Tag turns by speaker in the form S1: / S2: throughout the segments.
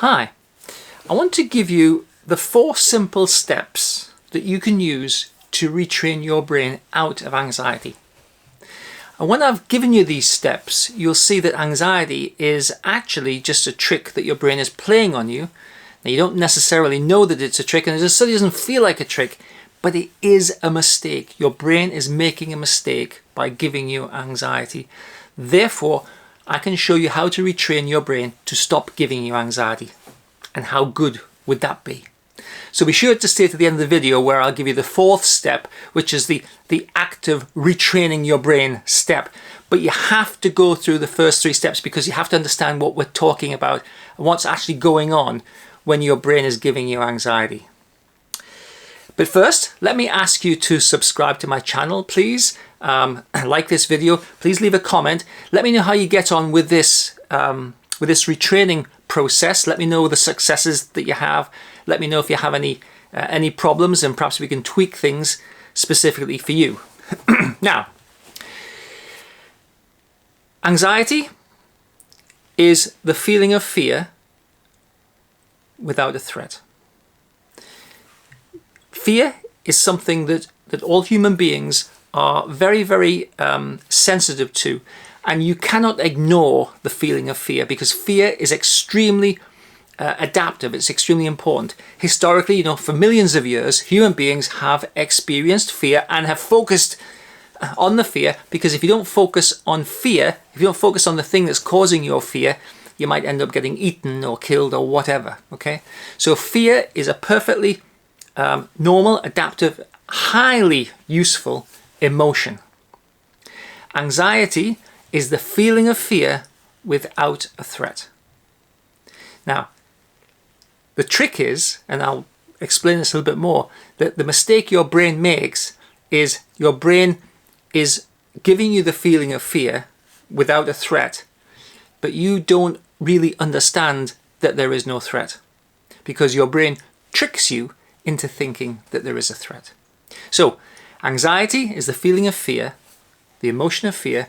S1: Hi, I want to give you the 4 simple steps that you can use to retrain your brain out of anxiety. And when I've given you these steps, you'll see that anxiety is actually just a trick that your brain is playing on you. Now, you don't necessarily know that it's a trick, and it certainly doesn't feel like a trick, but it is a mistake. Your brain is making a mistake by giving you anxiety. Therefore, I can show you how to retrain your brain to stop giving you anxiety. And how good would that be? So be sure to stay to the end of the video where I'll give you the 4th step, which is the active retraining your brain step. But you have to go through the first 3 steps because you have to understand what we're talking about and what's actually going on when your brain is giving you anxiety. But first, let me ask you to subscribe to my channel, please. Like this video, please leave a comment. Let me know how you get on with this retraining process. Let me know the successes that you have. Let me know if you have any problems, and perhaps we can tweak things specifically for you. Now, anxiety is the feeling of fear without a threat. Fear is something that all human beings are very, very sensitive to, and you cannot ignore the feeling of fear because fear is extremely adaptive. It's extremely important. Historically, for millions of years, human beings have experienced fear and have focused on the fear, because if you don't focus on fear, if you don't focus on the thing that's causing your fear, you might end up getting eaten or killed or whatever. Okay, so fear is a perfectly normal, adaptive, highly useful emotion. Anxiety is the feeling of fear without a threat. Now, the trick is, and I'll explain this a little bit more, that the mistake your brain makes is your brain is giving you the feeling of fear without a threat, but you don't really understand that there is no threat because your brain tricks you into thinking that there is a threat. So, anxiety is the feeling of fear, the emotion of fear,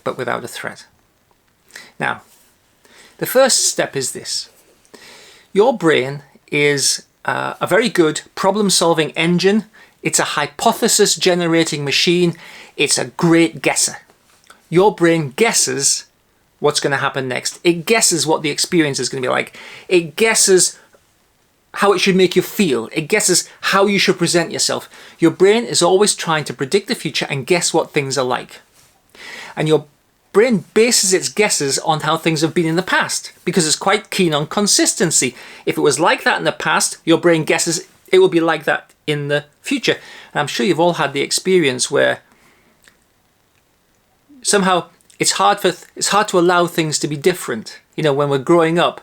S1: but without a threat. Now, the first step is this. Your brain is a very good problem-solving engine. It's a hypothesis-generating machine. It's a great guesser. Your brain guesses what's going to happen next. It guesses what the experience is going to be like. It guesses how it should make you feel. It guesses how you should present yourself. Your brain is always trying to predict the future and guess what things are like. And your brain bases its guesses on how things have been in the past because it's quite keen on consistency. If it was like that in the past, your brain guesses it will be like that in the future. And I'm sure you've all had the experience where somehow it's hard to allow things to be different. When we're growing up,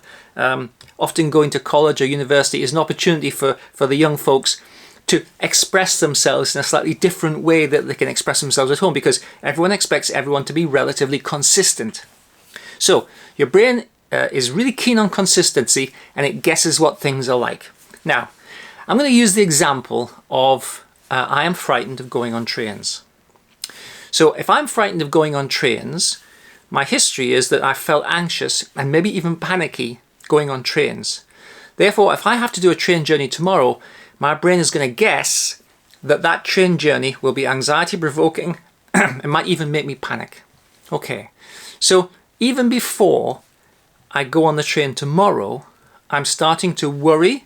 S1: often going to college or university is an opportunity for the young folks to express themselves in a slightly different way that they can express themselves at home because everyone expects everyone to be relatively consistent. So your brain is really keen on consistency and it guesses what things are like. Now, I'm going to use the example of I am frightened of going on trains. So if I'm frightened of going on trains, my history is that I felt anxious and maybe even panicky going on trains. Therefore, if I have to do a train journey tomorrow, my brain is going to guess that train journey will be anxiety provoking. It might even make me panic. Okay, so even before I go on the train tomorrow, I'm starting to worry,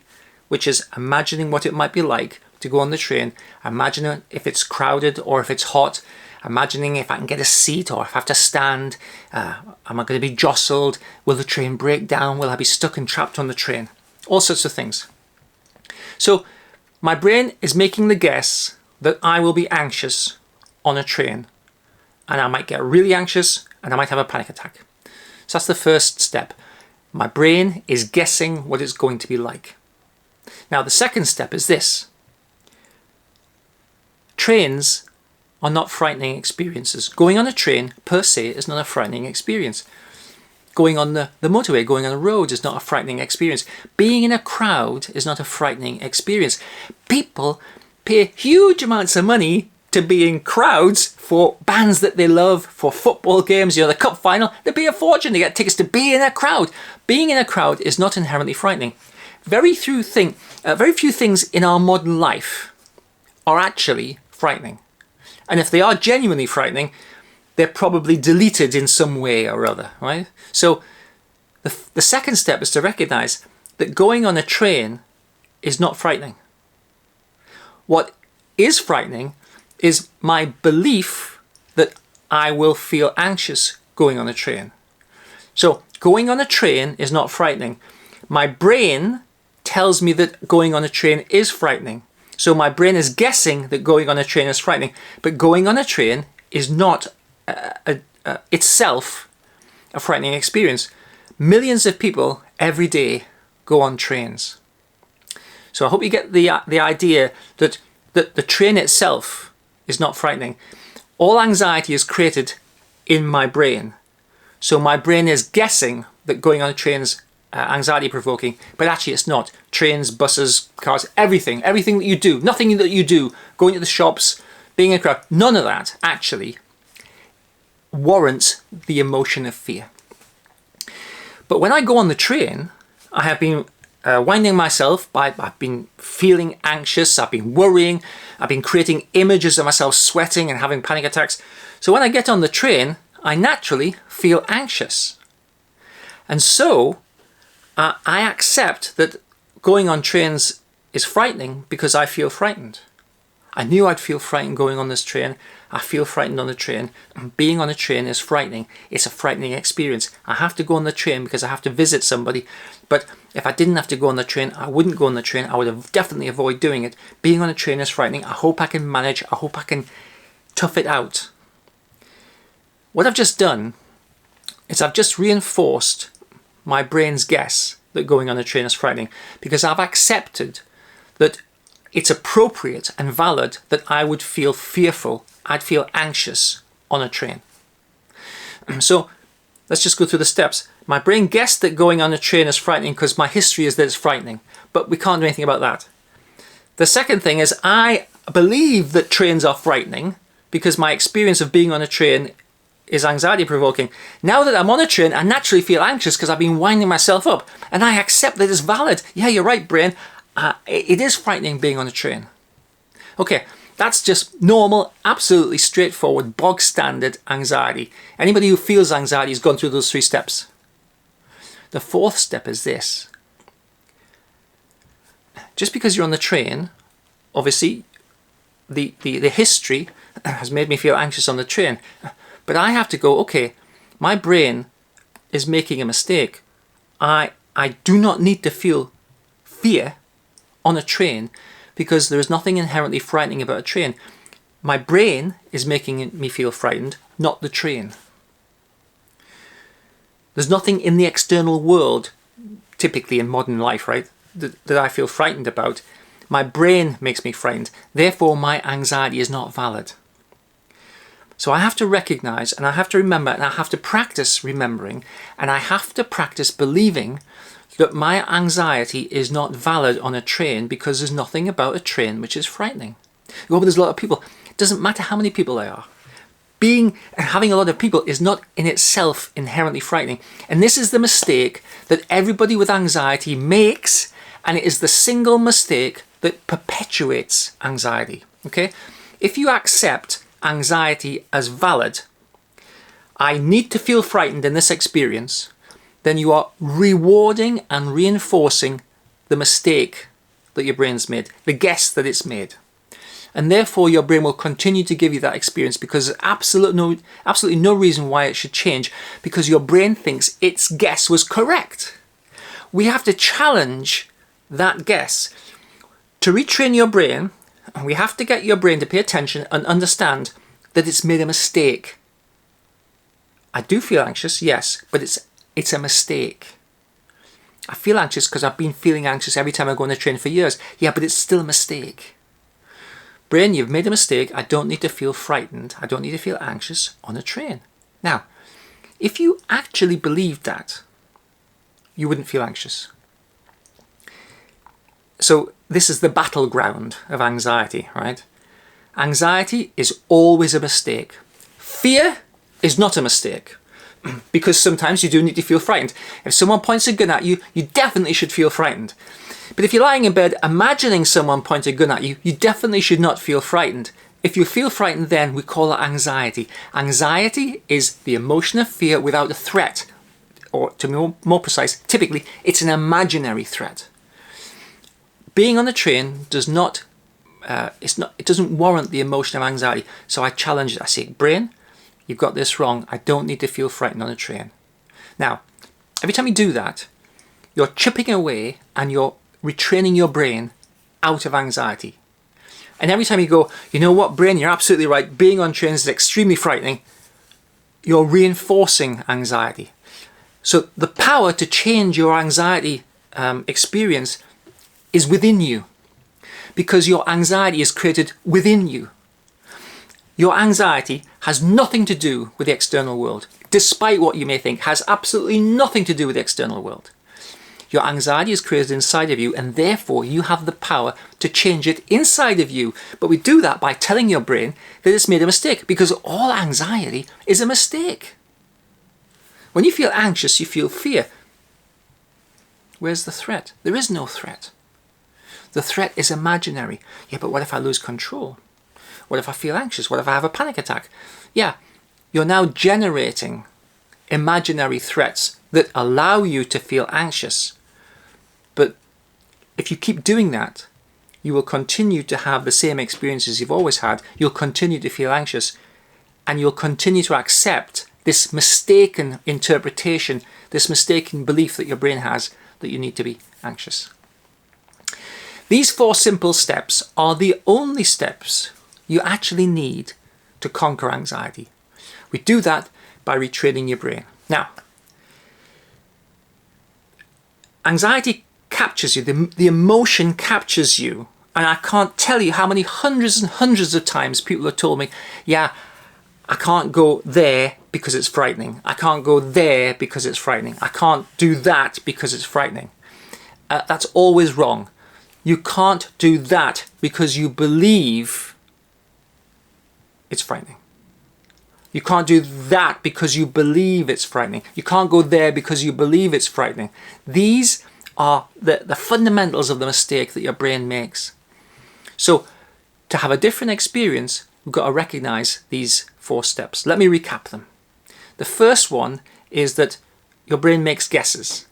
S1: which is imagining what it might be like to go on the train, imagining if it's crowded or if it's hot, imagining if I can get a seat or if I have to stand. Am I going to be jostled? Will the train break down? Will I be stuck and trapped on the train? All sorts of things. So my brain is making the guess that I will be anxious on a train, and I might get really anxious and I might have a panic attack. So that's the first step. My brain is guessing what it's going to be like. Now the second step is this. Trains are not frightening experiences. Going on a train per se is not a frightening experience. Going on the motorway, going on the roads is not a frightening experience. Being in a crowd is not a frightening experience. People pay huge amounts of money to be in crowds for bands that they love, for football games, the cup final. They'd pay a fortune to get tickets to be in a crowd. Being in a crowd is not inherently frightening. Very few things in our modern life are actually frightening. And if they are genuinely frightening, they're probably deleted in some way or other, right? So the second step is to recognize that going on a train is not frightening. What is frightening is my belief that I will feel anxious going on a train. So going on a train is not frightening. My brain tells me that going on a train is frightening. So my brain is guessing that going on a train is frightening. But going on a train is not itself a frightening experience. Millions of people every day go on trains. So I hope you get the idea that the train itself is not frightening. All anxiety is created in my brain. So my brain is guessing that going on a train is anxiety provoking, but actually it's not. Trains, buses, cars, everything that you do, nothing that you do, going to the shops, being in a crowd, none of that actually warrants the emotion of fear. But when I go on the train, I have been winding myself I've been feeling anxious, I've been worrying, I've been creating images of myself sweating and having panic attacks. So when I get on the train, I naturally feel anxious. And so I accept that going on trains is frightening because I feel frightened. I knew I'd feel frightened going on this train. I feel frightened on the train. Being on a train is frightening. It's a frightening experience. I have to go on the train because I have to visit somebody. But if I didn't have to go on the train, I wouldn't go on the train. I would have definitely avoid doing it. Being on a train is frightening. I hope I can manage. I hope I can tough it out. What I've just done is I've just reinforced my brain's guess that going on a train is frightening, because I've accepted that it's appropriate and valid that I would feel fearful, I'd feel anxious on a train. So let's just go through the steps. My brain guessed that going on a train is frightening because my history is that it's frightening, but we can't do anything about that. The second thing is I believe that trains are frightening because my experience of being on a train is anxiety provoking. Now that I'm on a train, I naturally feel anxious because I've been winding myself up, and I accept that it's valid. Yeah, you're right, brain. It is frightening being on a train. Okay, that's just normal, absolutely straightforward, bog standard anxiety. Anybody who feels anxiety has gone through those 3 steps. The 4th step is this. Just because you're on the train, obviously the history has made me feel anxious on the train. But I have to go, okay, my brain is making a mistake. I do not need to feel fear on a train because there is nothing inherently frightening about a train. My brain is making me feel frightened, not the train. There's nothing in the external world, typically in modern life, right, that I feel frightened about. My brain makes me frightened. Therefore, my anxiety is not valid. So I have to recognize, and I have to remember, and I have to practice remembering, and I have to practice believing that my anxiety is not valid on a train because there's nothing about a train which is frightening. Oh, but there's a lot of people. It doesn't matter how many people there are. Having a lot of people is not in itself inherently frightening. And this is the mistake that everybody with anxiety makes, and it is the single mistake that perpetuates anxiety. Okay? If you accept anxiety as valid, I need to feel frightened in this experience, then you are rewarding and reinforcing the mistake that your brain's made, the guess that it's made. And therefore your brain will continue to give you that experience because there's absolutely no reason why it should change, because your brain thinks its guess was correct. We have to challenge that guess. To retrain your brain, we have to get your brain to pay attention and understand that it's made a mistake. I do feel anxious, yes, but it's a mistake. I feel anxious because I've been feeling anxious every time I go on a train for years. Yeah, but it's still a mistake. Brain, you've made a mistake. I don't need to feel frightened. I don't need to feel anxious on a train. Now, if you actually believed that, you wouldn't feel anxious. So this is the battleground of anxiety, right? Anxiety is always a mistake. Fear is not a mistake, because sometimes you do need to feel frightened. If someone points a gun at you, you definitely should feel frightened. But if you're lying in bed imagining someone point a gun at you, you definitely should not feel frightened. If you feel frightened, then we call it anxiety. Anxiety is the emotion of fear without a threat. Or to be more precise, typically it's an imaginary threat. Being on the train does not, it doesn't warrant the emotion of anxiety. So I challenge it. I say, brain, you've got this wrong. I don't need to feel frightened on a train. Now, every time you do that, you're chipping away and you're retraining your brain out of anxiety. And every time you go, you know what, brain, you're absolutely right. Being on trains is extremely frightening. You're reinforcing anxiety. So the power to change your anxiety experience is within you, because your anxiety is created within you. Your anxiety has nothing to do with the external world, despite what you may think, has absolutely nothing to do with the external world. Your anxiety is created inside of you, and therefore you have the power to change it inside of you. But we do that by telling your brain that it's made a mistake, because all anxiety is a mistake. When you feel anxious, you feel fear. Where's the threat? There is no threat. The threat is imaginary. Yeah, but what if I lose control? What if I feel anxious? What if I have a panic attack? Yeah, you're now generating imaginary threats that allow you to feel anxious. But if you keep doing that, you will continue to have the same experiences you've always had. You'll continue to feel anxious, and you'll continue to accept this mistaken interpretation, this mistaken belief that your brain has that you need to be anxious. These 4 simple steps are the only steps you actually need to conquer anxiety. We do that by retraining your brain. Now, anxiety captures you, the emotion captures you, and I can't tell you how many hundreds and hundreds of times people have told me, yeah, I can't go there because it's frightening. I can't go there because it's frightening. I can't do that because it's frightening. That's always wrong. You can't do that because you believe it's frightening. You can't do that because you believe it's frightening. You can't go there because you believe it's frightening. These are the fundamentals of the mistake that your brain makes. So to have a different experience, we've got to recognize these 4 steps. Let me recap them. The first one is that your brain makes guesses.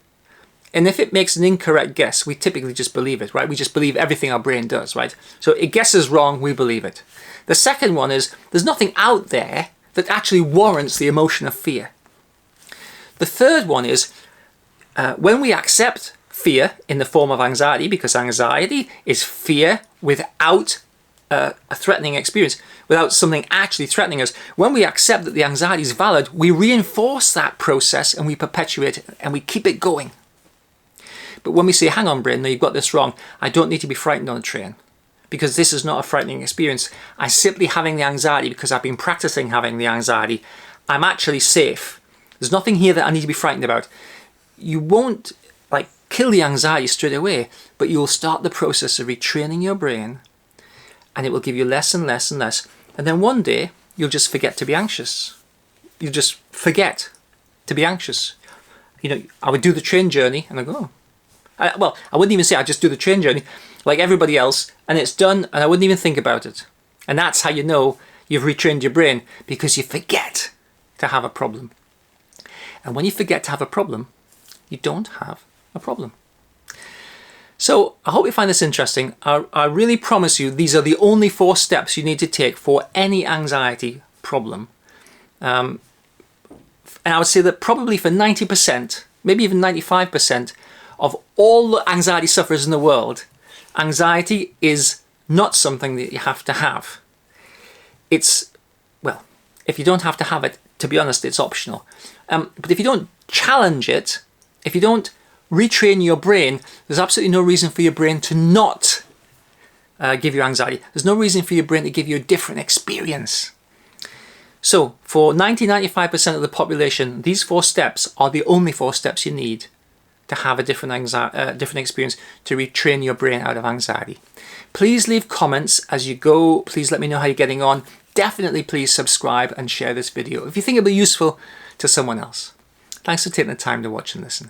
S1: And if it makes an incorrect guess, we typically just believe it, right? We just believe everything our brain does, right? So it guesses wrong, we believe it. The second one is there's nothing out there that actually warrants the emotion of fear. The third one is when we accept fear in the form of anxiety, because anxiety is fear without a threatening experience, without something actually threatening us. When we accept that the anxiety is valid, we reinforce that process and we perpetuate it and we keep it going. But when we say, hang on, brain, no, you've got this wrong. I don't need to be frightened on a train because this is not a frightening experience. I'm simply having the anxiety because I've been practicing having the anxiety. I'm actually safe. There's nothing here that I need to be frightened about. You won't kill the anxiety straight away, but you'll start the process of retraining your brain, and it will give you less and less and less. And then one day, you'll just forget to be anxious. You'll just forget to be anxious. You know, I would do the train journey, and I go, well, I wouldn't even say I'd just do the train journey like everybody else, and it's done, and I wouldn't even think about it. And that's how you know you've retrained your brain, because you forget to have a problem. And when you forget to have a problem, you don't have a problem. So I hope you find this interesting. I really promise you these are the only 4 steps you need to take for any anxiety problem. And I would say that probably for 90%, maybe even 95% of all the anxiety sufferers in the world, anxiety is not something that you have to have. It's, well, if you don't have to have it, to be honest, it's optional. But if you don't challenge it, if you don't retrain your brain, there's absolutely no reason for your brain to not give you anxiety. There's no reason for your brain to give you a different experience. So for 90-95% of the population, these 4 steps are the only 4 steps you need to have a different experience, to retrain your brain out of anxiety. Please leave comments as you go. Please let me know how you're getting on. Definitely please subscribe and share this video if you think it'll be useful to someone else. Thanks for taking the time to watch and listen.